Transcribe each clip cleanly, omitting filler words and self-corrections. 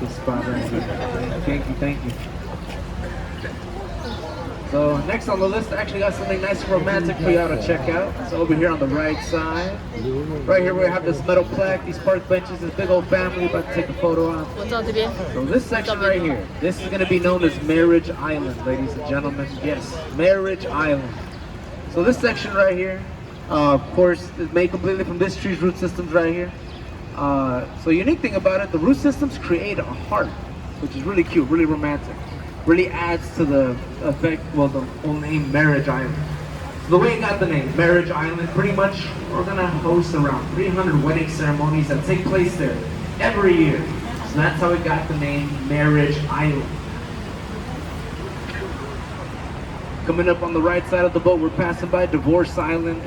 this spot right here. Thank you, thank you. So next on the list, I actually got something nice and romantic for y'all to check out. So over here on the right side, right here we have this metal plaque, these park benches, this big old family about to take a photo of. So this section right here, this is going to be known as Marriage Island, ladies and gentlemen. Yes, Marriage Island. So this section right here, of course, is made completely from this tree's root systems right here. So the unique thing about it, the root systems create a heart, which is really cute, really romantic. Really adds to the effect, well, the whole name Marriage Island. So the way it got the name, Marriage Island, pretty much we're gonna host around 300 wedding ceremonies that take place there every year. So that's how it got the name Marriage Island. Coming up on the right side of the boat, we're passing by Divorce Island.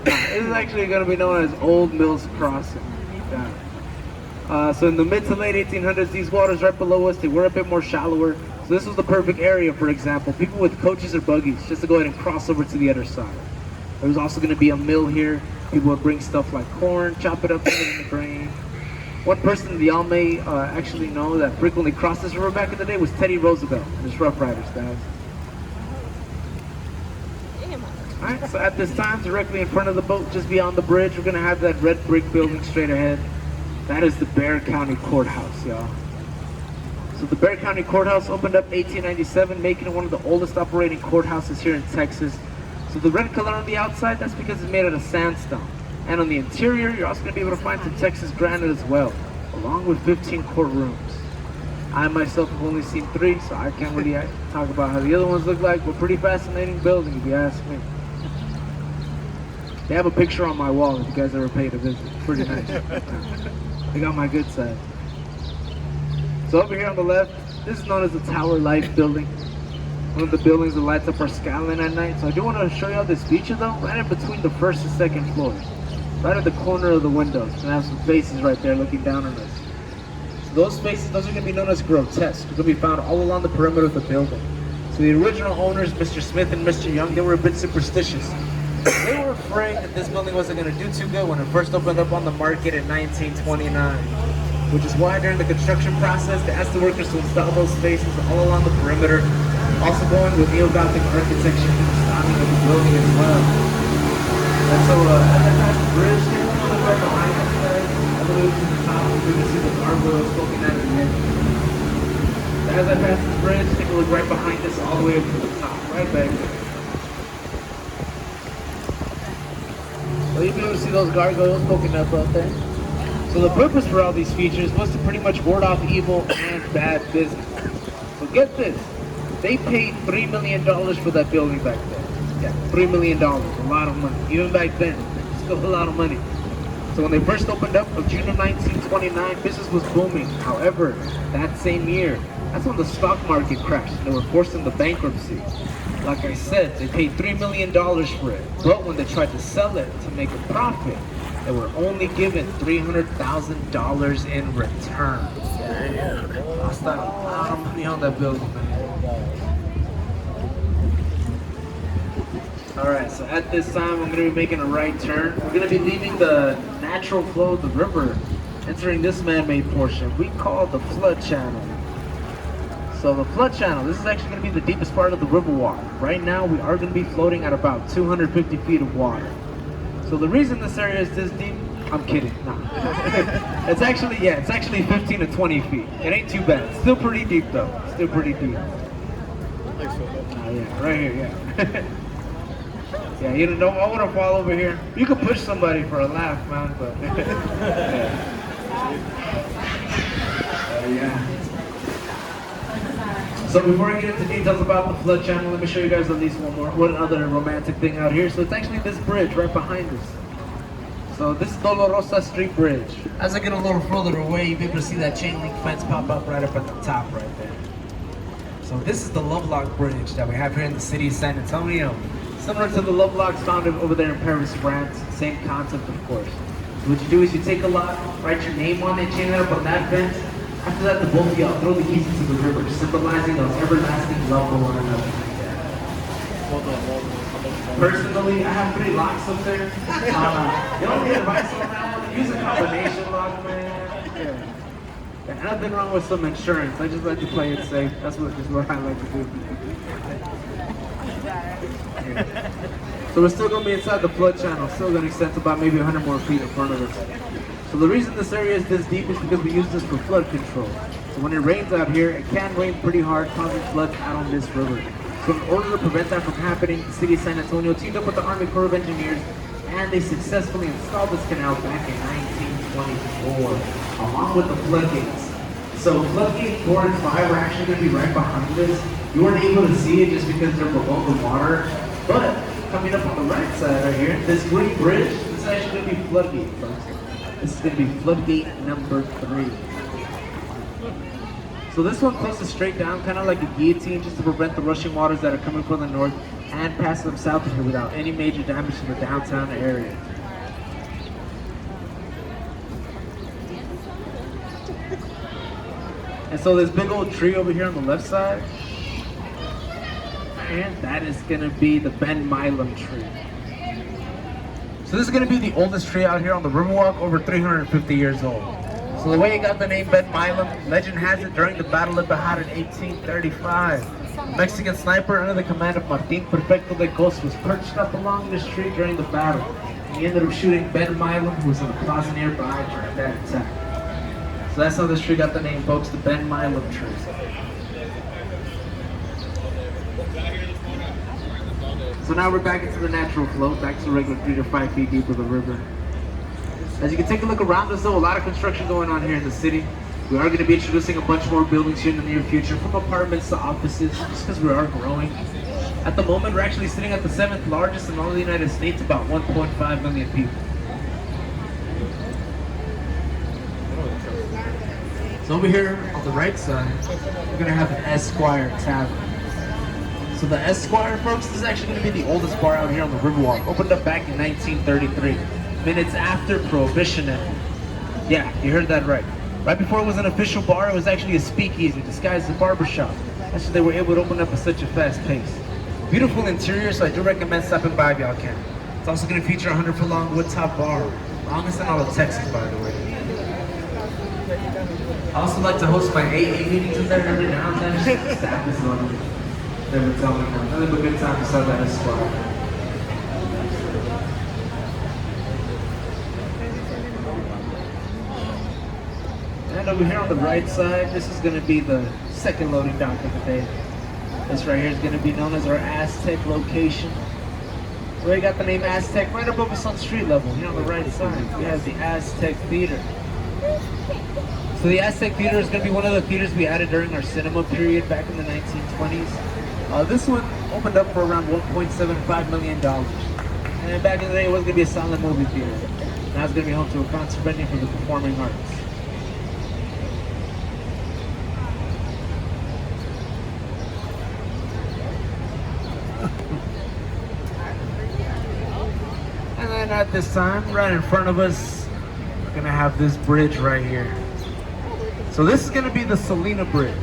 This is actually gonna be known as Old Mills Crossing. Yeah. So in the mid to late 1800s, these waters right below us, they were a bit more shallower. So this was the perfect area, for example, people with coaches or buggies, just to go ahead and cross over to the other side. There was also going to be a mill here. People would bring stuff like corn, chop it up, put it in the grain. One person that y'all may actually know that frequently crossed this river back in the day was Teddy Roosevelt and his Rough Riders, guys. Alright, so at this time, directly in front of the boat, just beyond the bridge, we're going to have that red brick building straight ahead. That is the Bexar County Courthouse, y'all. So the Bexar County Courthouse opened up 1897, making it one of the oldest operating courthouses here in Texas. So the red color on the outside, that's because it's made out of sandstone. And on the interior, you're also going to be able to find some Texas granite as well, along with 15 courtrooms. I myself have only seen 3, so I can't really talk about how the other ones look like, but pretty fascinating building if you ask me. They have a picture on my wall if you guys ever paid a visit. It's pretty nice. They got my good side. So over here on the left, this is known as the Tower Life building. One of the buildings that lights up our skyline at night. So I do want to show y'all this feature though, right in between the first and second floors. Right at the corner of the windows. And I have some faces right there looking down on us. So those faces, those are going to be known as grotesque. They're going to be found all along the perimeter of the building. So the original owners, Mr. Smith and Mr. Young, they were a bit superstitious. They were afraid that this building wasn't going to do too good when it first opened up on the market in 1929. Which is why during the construction process, they asked the workers to install those spaces all along the perimeter. Also going with neo-Gothic architecture in the styling of the building as well. And so as I pass the bridge, take a look right behind us, guys. All the way to the top, we can see the gargoyles poking out of the edge. As I pass the bridge, take a look right behind us, all the way up to the top, right back there. So you'll be able to see those gargoyles poking up out there. So the purpose for all these features was to pretty much ward off evil and bad business. So get this, they paid $3 million for that building back then. Yeah, $3 million, a lot of money. Even back then, still a lot of money. So when they first opened up on June of 1929, business was booming. However, that same year, that's when the stock market crashed. They were forced into bankruptcy. Like I said, they paid $3 million for it. But when they tried to sell it to make a profit, they were only given $300,000 in return. Lost out a lot of money on that building, man. Alright, so at this time, I'm going to be making a right turn. We're going to be leaving the natural flow of the river, entering this man-made portion we call the flood channel. So the flood channel, this is actually going to be the deepest part of the river water. Right now, we are going to be floating at about 250 feet of water. So the reason this area is this deep, I'm kidding, no. It's actually 15 to 20 feet. It ain't too bad. Still pretty deep though. Still pretty deep. Yeah, right here, yeah. Yeah, you don't want to fall over here. You could push somebody for a laugh, man, but yeah. So before I get into details about the flood channel, let me show you guys at least one other romantic thing out here. So it's actually this bridge right behind us. So this is Dolorosa Street Bridge. As I get a little further away, you'll be able to see that chain link fence pop up right up at the top right there. So this is the Lovelock Bridge that we have here in the city of San Antonio. Similar to the Lovelocks found over there in Paris, France. Same concept, of course. So what you do is you take a lock, write your name on it, chain it up on that fence. After that, the both of y'all throw the keys into the river, symbolizing those everlasting love for one another. Personally, I have 3 locks up there. The only advice on that one, use a combination lock, man. Yeah, nothing wrong with some insurance. I just like to play it safe. That's what I like to do. Yeah. So we're still going to be inside the flood channel. Still going to extend to about maybe 100 more feet in front of us. So the reason this area is this deep is because we use this for flood control. So when it rains out here, it can rain pretty hard, causing floods out on this river. So in order to prevent that from happening, the city of San Antonio teamed up with the Army Corps of Engineers, and they successfully installed this canal back in 1924, along with the floodgates. So floodgate 4 and 5 are actually going to be right behind this. You weren't able to see it just because they're below the water, but coming up on the right side right here, this green bridge, this is actually going to be floodgate, folks. This is going to be floodgate number 3. So this one closes straight down, kind of like a guillotine, just to prevent the rushing waters that are coming from the north and pass them south of here without any major damage to the downtown area. And so this big old tree over here on the left side, and that is going to be the Ben Milam tree. So this is going to be the oldest tree out here on the Riverwalk, over 350 years old. So the way it got the name Ben Milam, legend has it during the Battle of Bahad in 1835. A Mexican sniper under the command of Martin Perfecto de Cos was perched up along this tree during the battle. He ended up shooting Ben Milam, who was in a plaza nearby during that attack. So that's how this tree got the name, folks, the Ben Milam tree. So now we're back into the natural flow, back to the regular 3 to 5 feet deep of the river. As you can take a look around us though, a lot of construction going on here in the city. We are going to be introducing a bunch more buildings here in the near future, from apartments to offices, just because we are growing. At the moment, we're actually sitting at the 7th largest in all the United States, about 1.5 million people. So over here on the right side, we're going to have the Esquire Tavern. So the Esquire, folks, this is actually going to be the oldest bar out here on the Riverwalk. Opened up back in 1933, minutes after Prohibition ended. Yeah, you heard that right. Right before it was an official bar, it was actually a speakeasy disguised as a barbershop. That's why they were able to open up at such a fast pace. Beautiful interior, so I do recommend stopping by if y'all can. It's also going to feature a 100-foot long wood top bar, longest in all of Texas, by the way. I also like to host my AA meetings in there every now and then. The staff is on it. They would tell me nothing but good time to sell that Esquire. And over here on the right side, this is going to be the second loading dock of the day. This right here is going to be known as our Aztec location. So we got the name Aztec right above us on street level. Here on the right side, we have the Aztec Theater. So the Aztec Theater is going to be one of the theaters we added during our cinema period back in the 1920s. This one opened up for around $1.75 million. And back in the day, it was going to be a silent movie theater. Now it's going to be home to a concert venue for the performing arts. And then at this time, right in front of us, we're going to have this bridge right here. So this is going to be the Salina Bridge,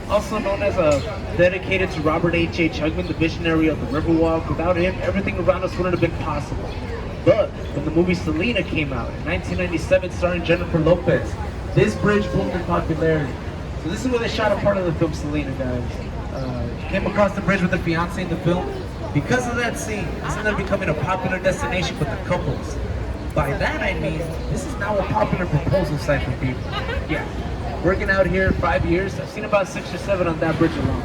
also known as dedicated to Robert H. Hugman, the visionary of the Riverwalk. Without him, everything around us wouldn't have been possible. But when the movie Selena came out in 1997, starring Jennifer Lopez, this bridge boomed in popularity. So this is where they shot a part of the film Selena, guys. Came across the bridge with their fiance in the film. Because of that scene, this ended up becoming a popular destination for the couples. By that I mean, this is now a popular proposal site for people. Yeah, working out here 5 years, I've seen about 6 or 7 on that bridge alone.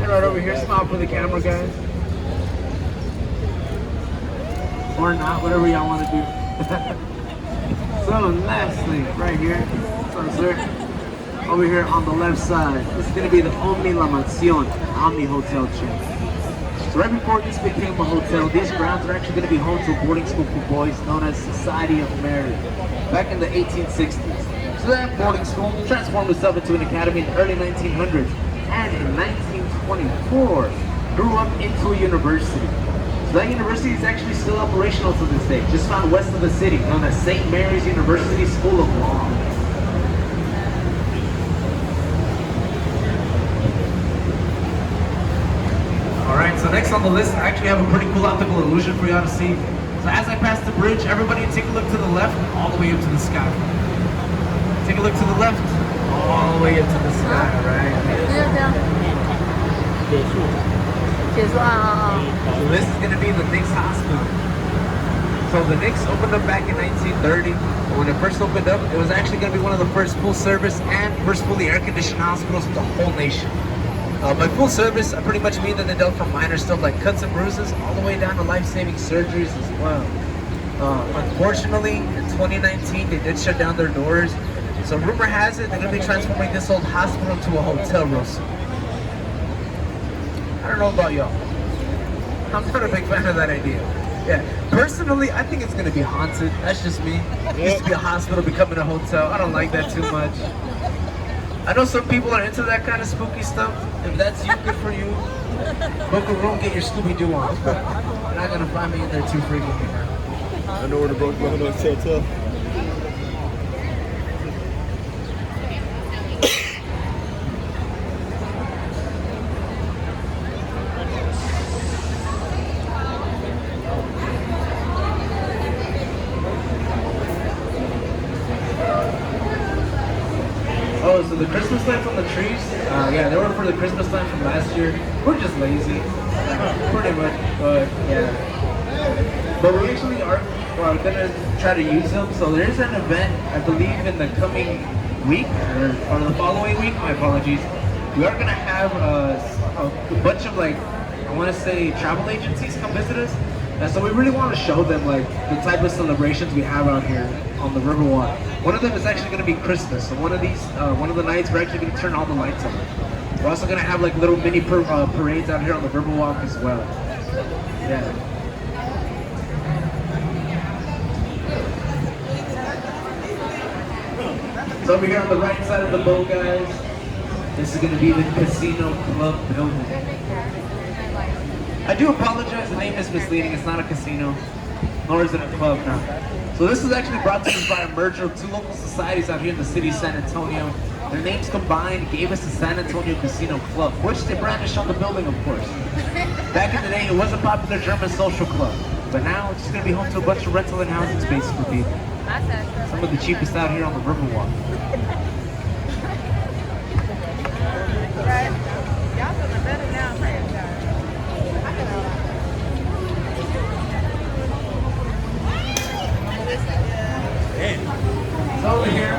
And right over here, smile for the camera, guys. Or not, whatever y'all want to do. So lastly, right here, sorry sir, over here on the left side, this is going to be the Omni La Mansión, Omni Hotel chain. So right before this became a hotel, these grounds are actually going to be home to a boarding school for boys known as Society of Mary, back in the 1860s. So that boarding school transformed itself into an academy in the early 1900s, and in 1924 grew up into a university. So that university is actually still operational to this day, just found west of the city, known as St. Mary's University School of Law. Alright, so so next on the list, I actually have a pretty cool optical illusion for y'all to see. So as I pass the bridge, everybody take a look to the left, all the way up to the sky. Take a look to the left, all the way up to the sky, right? So this is gonna be the Knicks Hospital. So the Knicks opened up back in 1930. When it first opened up, it was actually gonna be one of the first full service and first fully air-conditioned hospitals in the whole nation. By full service, I pretty much mean that they dealt from minor stuff like cuts and bruises all the way down to life-saving surgeries as well. Unfortunately, in 2019, they did shut down their doors. So rumor has it they're going to be transforming this old hospital into a hotel real soon. I don't know about y'all. I'm not a big fan of that idea. Yeah, personally, I think it's going to be haunted. That's just me. It used to be a hospital becoming a hotel. I don't like that too much. I know some people are into that kind of spooky stuff. If that's you, good for you. Book a room, get your Scooby-Doo on. But you're not gonna find me in there too frequently. I know where the broke one is. Tell. Oh, so the Christmas lights on the trees? Yeah, they were for the Christmas lights from last year. We're just lazy, pretty much. But yeah, but we actually are gonna try to use them. So there's an event, I believe, in the coming week or the following week. My apologies. We are gonna have a bunch of I want to say travel agencies come visit us. And so we really want to show them the type of celebrations we have out here on the Riverwalk. One of them is actually going to be Christmas. So one of the nights we're actually going to turn all the lights on. We're also going to have little mini parades out here on the Riverwalk as well. Yeah. So over here on the right side of the boat, guys, this is going to be the Casino Club building. I do apologize, the name is misleading. It's not a casino, nor is it a club now. So this is actually brought to us by a merger of two local societies out here in the city of San Antonio. Their names combined gave us the San Antonio Casino Club, which they brandished on the building, of course. Back in the day, it was a popular German social club, but now it's just going to be home to a bunch of rental and housing spaces for people. Some of the cheapest out here on the Riverwalk. Y'all feeling better now, franchise. So over here,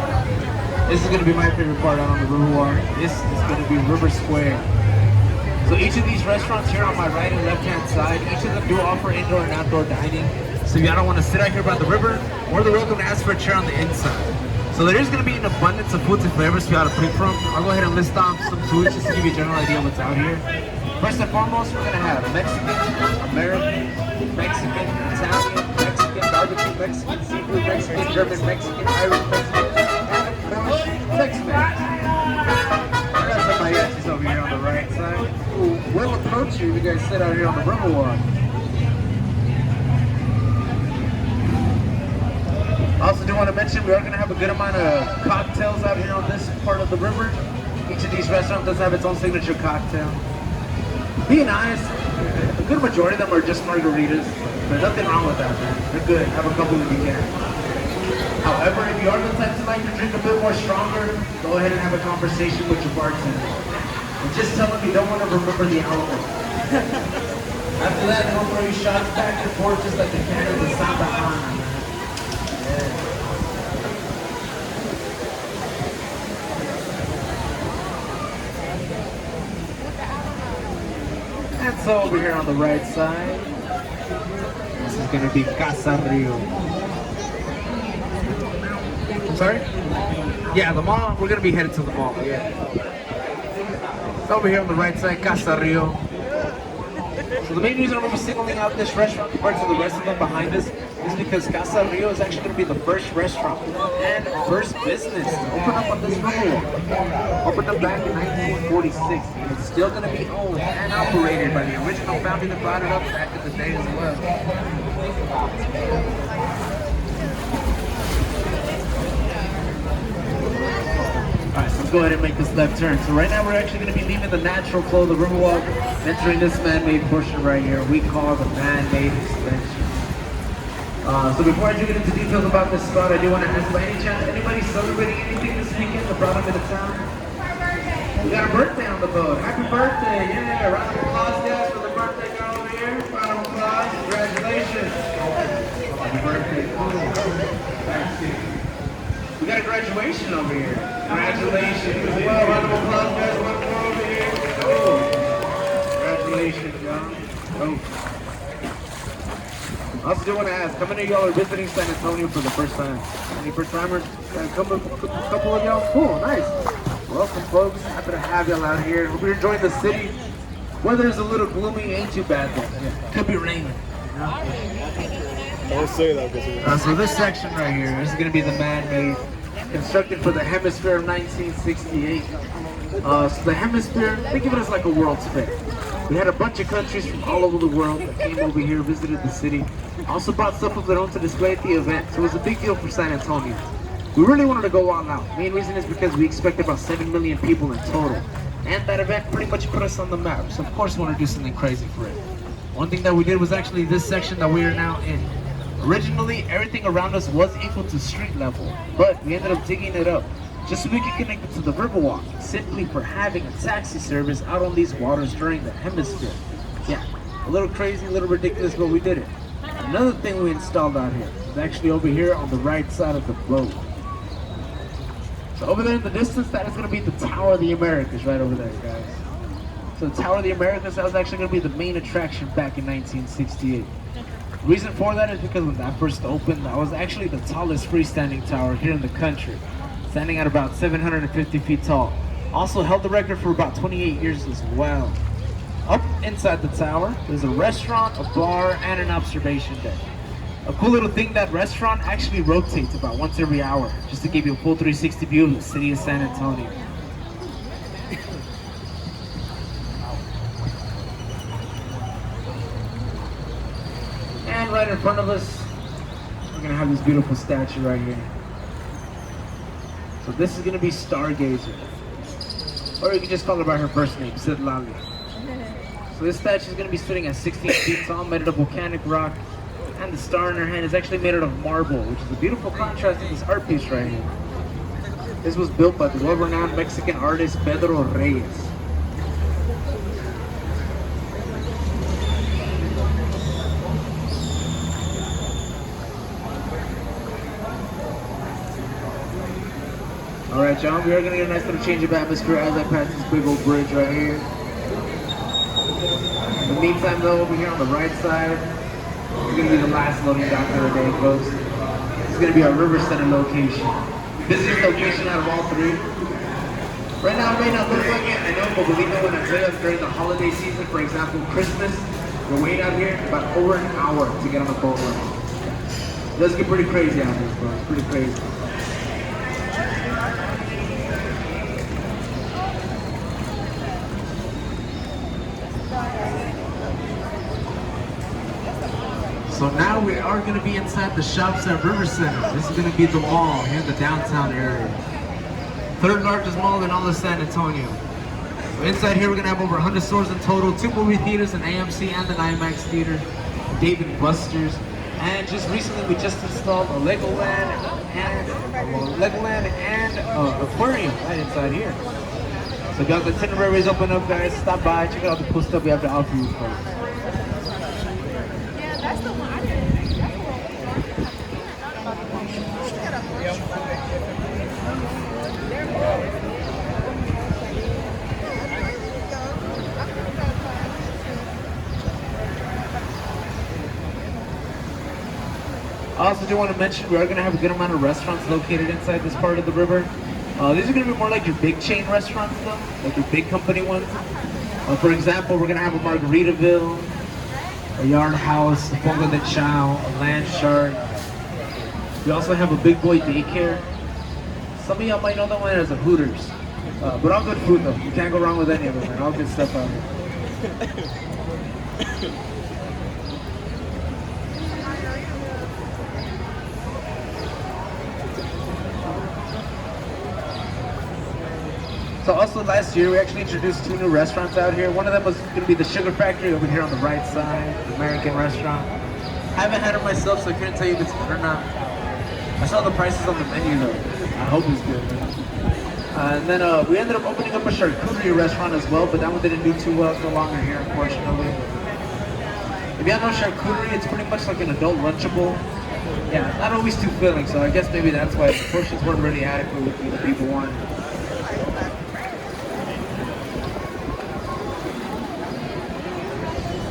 this is going to be my favorite part out on the Riverwalk. This is going to be River Square. So each of these restaurants here on my right and left hand side, each of them do offer indoor and outdoor dining. So if y'all don't want to sit out here by the river, more than welcome to ask for a chair on the inside. So there is going to be an abundance of foods and flavors for y'all to pick from. I'll go ahead and list off some foods just to give you a general idea of what's out here. First and foremost, we're going to have Mexican, American, Mexican, Italian, Mexican, barbecue Mexican, seafood Mexican, German Mexican, Irish Mexican, and Tex-Mex. I got some mariachis over here on the right side who will approach you if you guys sit out here on the Riverwalk. I also do want to mention we are going to have a good amount of cocktails out here on this part of the river. Each of these restaurants does have its own signature cocktail. Being honest, a good majority of them are just margaritas. There's nothing wrong with that, man. They're good. Have a couple if you can. However, if you are the type to like to drink a bit more stronger, go ahead and have a conversation with your bartender. And just tell them you don't want to remember the alcohol. After that, they'll throw you shots back and forth just like the can of the Santa Ana, man. Yeah. And so over here on the right side, this is going to be Casa Rio. I'm sorry? Yeah, the mall. We're going to be headed to the mall. Yeah. So over here on the right side, Casa Rio. So the main reason I'm going to be singling out this restaurant compared to the rest of them behind us is because Casa Rio is actually going to be the first restaurant and first business to open up on this riverwalk. Opened up back in 1946, and it's still going to be owned and operated by the original family that brought it up back in the day as well. Alright, so go ahead and make this left turn. So right now we're actually going to be leaving the natural flow of the Riverwalk, entering this man-made portion right here. We call the man-made extension. So before I do get into details about this spot, I do want to ask, by any chance, anybody celebrating anything this weekend that brought them into town? We got a birthday on the boat. Happy birthday! Yeah, round of applause, guys, for the birthday girl over here. Round of applause. Congratulations. Happy birthday. We got a graduation over here. Congratulations. Well, round of applause, guys. One more over here. Oh. Congratulations, John. Oh. I also do want to ask, how many of y'all are visiting San Antonio for the first time? Any first timers? A couple of y'all? Cool, nice. Welcome, folks. Happy to have y'all out here. Hope you're enjoying the city. Weather's a little gloomy, ain't too bad though. Could be raining. You know? Don't say that because So this section right here, this is going to be the man-made, constructed for the hemisphere of 1968. So the hemisphere, think of it as like a World's Fair. We had a bunch of countries from all over the world that came over here, visited the city. Also brought stuff of their own to display at the event. So it was a big deal for San Antonio. We really wanted to go all out. Main reason is because we expect about 7 million people in total. And that event pretty much put us on the map. So of course we want to do something crazy for it. One thing that we did was actually this section that we are now in. Originally, everything around us was equal to street level, but we ended up digging it up just so we could connect it to the Riverwalk, simply for having a taxi service out on these waters during the hemisphere. Yeah, a little crazy, a little ridiculous, but we did it. Another thing we installed out here is actually over here on the right side of the boat. So over there in the distance, that is going to be the Tower of the Americas right over there, guys. So the Tower of the Americas, that was actually going to be the main attraction back in 1968. The reason for that is because when that first opened, that was actually the tallest freestanding tower here in the country, standing at about 750 feet tall. Also held the record for about 28 years as well. Up inside the tower, there's a restaurant, a bar, and an observation deck. A cool little thing, that restaurant actually rotates about once every hour, just to give you a full 360 view of the city of San Antonio. And right in front of us, we're gonna have this beautiful statue right here. So this is gonna be Stargazer. Or you can just call her by her first name, Sidlali. So this statue is gonna be sitting at 16 feet tall, made out of volcanic rock. And the star in her hand is actually made out of marble, which is a beautiful contrast to this art piece right here. This was built by the world-renowned Mexican artist Pedro Reyes. Alright, John, we are going to get a nice little change of atmosphere as I pass this big old bridge right here. In the meantime, though, over here on the right side, it's going to be the last loading dock of the day, folks. It's going to be our River Center location. Busiest location out of all three. Right now, it may not look like it, I know, but believe me when I tell you, during the holiday season, for example, Christmas, you're waiting out here about over an hour to get on the boat ride. It does get pretty crazy out here, bro. It's pretty crazy. So now we are going to be inside the shops at River Center. This is going to be the mall here in the downtown area. Third largest mall in all of San Antonio. So inside here we're going to have over 100 stores in total, 2 movie theaters, an AMC and an IMAX theater, Dave & Buster's, and just recently we just installed a Legoland and aquarium right inside here. So if y'all the itineraries open up, guys, stop by, check out the cool stuff we have to offer you folks. That's the one I didn't think. That's the one. I also do want to mention we are going to have a good amount of restaurants located inside this part of the river. These are going to be more like your big chain restaurants though, like your big company ones. For example, we're going to have a Margaritaville, a Yard House, a Fogo de Chao, a Land Shark. We also have a Big Boy Daycare. Some of y'all might know that one as a Hooters. But all good food though. You can't go wrong with any of them, man. All good stuff out here. So also last year we actually introduced 2 new restaurants out here. One of them was going to be the Sugar Factory over here on the right side, the American restaurant. I haven't had it myself, so I couldn't tell you if it's good or not. I saw the prices on the menu though. I hope it's good, man. And then we ended up opening up a charcuterie restaurant as well, but that one didn't do too well. It's no longer here, unfortunately. If y'all know charcuterie, it's pretty much like an adult Lunchable. Yeah, not always too filling, so I guess maybe that's why the portions weren't really adequate with what the people want.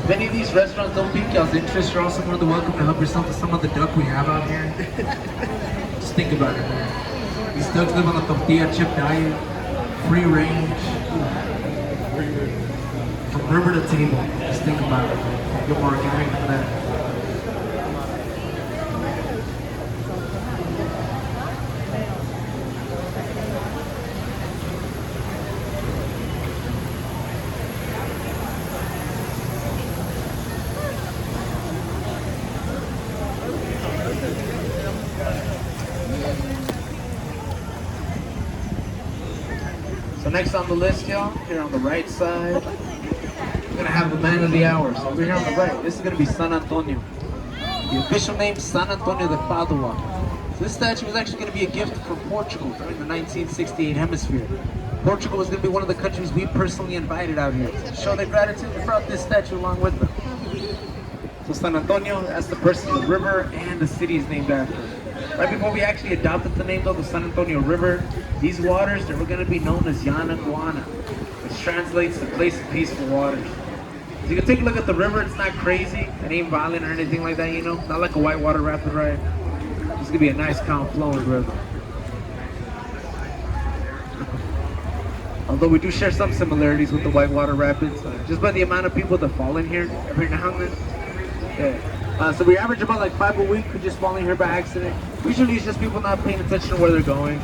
If any of these restaurants don't pique y'all's interest, you're also more than welcome to help yourself to some of the duck we have out here. Just think about it, man. These ducks live on a tortilla chip diet, free range, from river to table. Just think about it, man. Get more organic than that. So next on the list, y'all, here on the right side, we're gonna have the man of the hour. So over here on the right, this is gonna be San Antonio. The official name, San Antonio de Padua. So this statue was actually gonna be a gift from Portugal during the 1968 hemisphere. Portugal was gonna be one of the countries we personally invited out here. To show their gratitude, we brought this statue along with them. So San Antonio, that's the person, the river, and the city is named after. Right before we actually adopted the name though, the San Antonio River, these waters, they were going to be known as Yanaguana, which translates to place of peaceful waters. So you can take a look at the river, it's not crazy, it ain't violent or anything like that, you know, not like a whitewater rapid ride. It's going to be a nice, calm, flowing river. Although we do share some similarities with the whitewater rapids, just by the amount of people that fall in here every now and then. Yeah. So we average about like 5 a week who just fall in here by accident. Usually it's just people not paying attention to where they're going,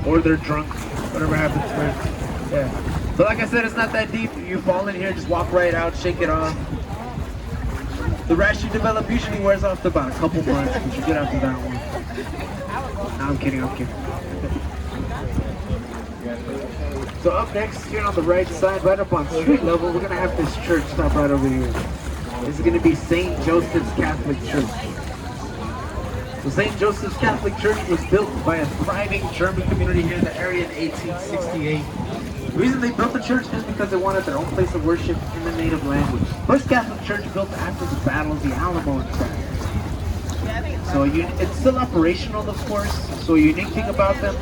or they're drunk, whatever happens first. Yeah. But like I said, it's not that deep. You fall in here, just walk right out, shake it off. The rash you develop usually wears off to about a couple months, but you get after that one. No, I'm kidding. So up next, here on the right side, right up on street level, we're gonna have this church stop right over here. This is going to be St. Joseph's Catholic Church. So St. Joseph's Catholic Church was built by a thriving German community here in the area in 1868. The reason they built the church is because they wanted their own place of worship in the native language. First Catholic church built after the Battle of the Alamo, in fact. So it's still operational, of course. So a unique thing about them,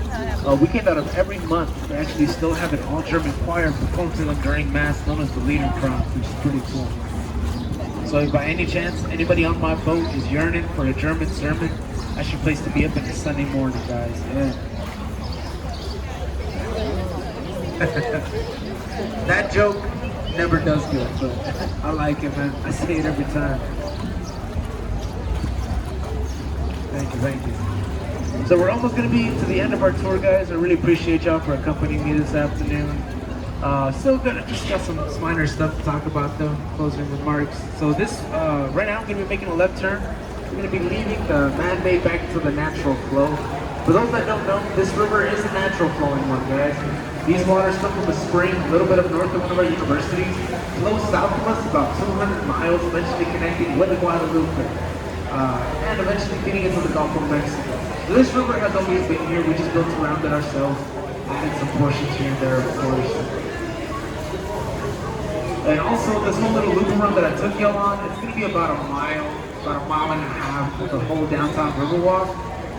weekend out of every month, they actually still have an all-German choir perform to them during Mass, known as the Liederkranz, which is pretty cool. So if by any chance anybody on my boat is yearning for a German sermon, that's your place to be up in the Sunday morning, guys. Yeah. That joke never does good, but I like it, man. I say it every time. Thank you. So we're almost going to be to the end of our tour, guys. I really appreciate y'all for accompanying me this afternoon. Still gonna just got some minor stuff to talk about though, closing remarks. So this, right now I'm gonna be making a left turn. We're gonna be leaving the man-made back into the natural flow. For those that don't know, this river is a natural flowing one, guys. These waters come from a spring a little bit up north of one of our universities, flow south of us about 200 miles, eventually connecting with the Guadalupe, and eventually feeding into the Gulf of Mexico. So this river has always been here, we just built around it ourselves, added some portions here and there, of course. And also, this whole little loop around that I took y'all on, it's going to be about a mile and a half of the whole downtown Riverwalk.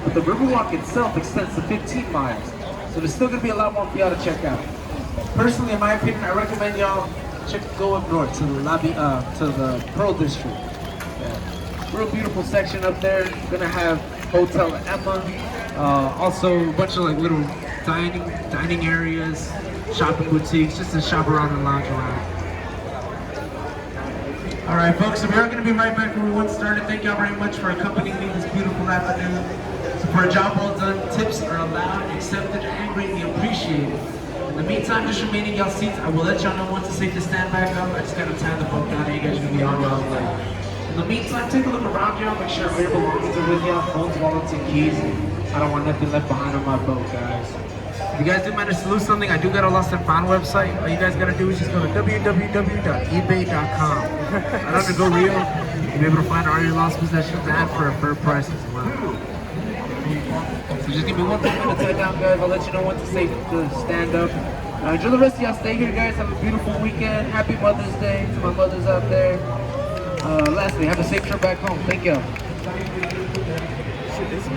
But the Riverwalk itself extends to 15 miles. So there's still going to be a lot more for y'all to check out. Personally, in my opinion, I recommend y'all go up north to the Pearl District. Yeah. Real beautiful section up there. Going to have Hotel Emma. Also, a bunch of like little dining areas, shopping boutiques, just to shop around and lounge around. All right, folks, so we are going to be right back where we once started. Thank y'all very much for accompanying me this beautiful afternoon. So for a job well done, tips are allowed, accepted, and greatly appreciated. In the meantime, just remain in y'all seats. I will let y'all know once it's safe to stand back up. I just got to tie the boat down and you guys are going to be on y'all way. In the meantime, take a look around y'all, make sure all your belongings are with y'all, phones, wallets, and keys. I don't want nothing left behind on my boat, guys. If you guys do manage to lose something, I do got a lost and found website. All you guys gotta do is just go to www.ebay.com. Right under Go Real, you'll be able to find all your lost possessions and for a fair price as well. So just give me 1 minute to tie down, guys. I'll let you know when it's safe to stand up. Enjoy the rest of y'all stay here, guys. Have a beautiful weekend. Happy Mother's Day to my mothers out there. Lastly, have a safe trip back home. Thank y'all. Shit, this is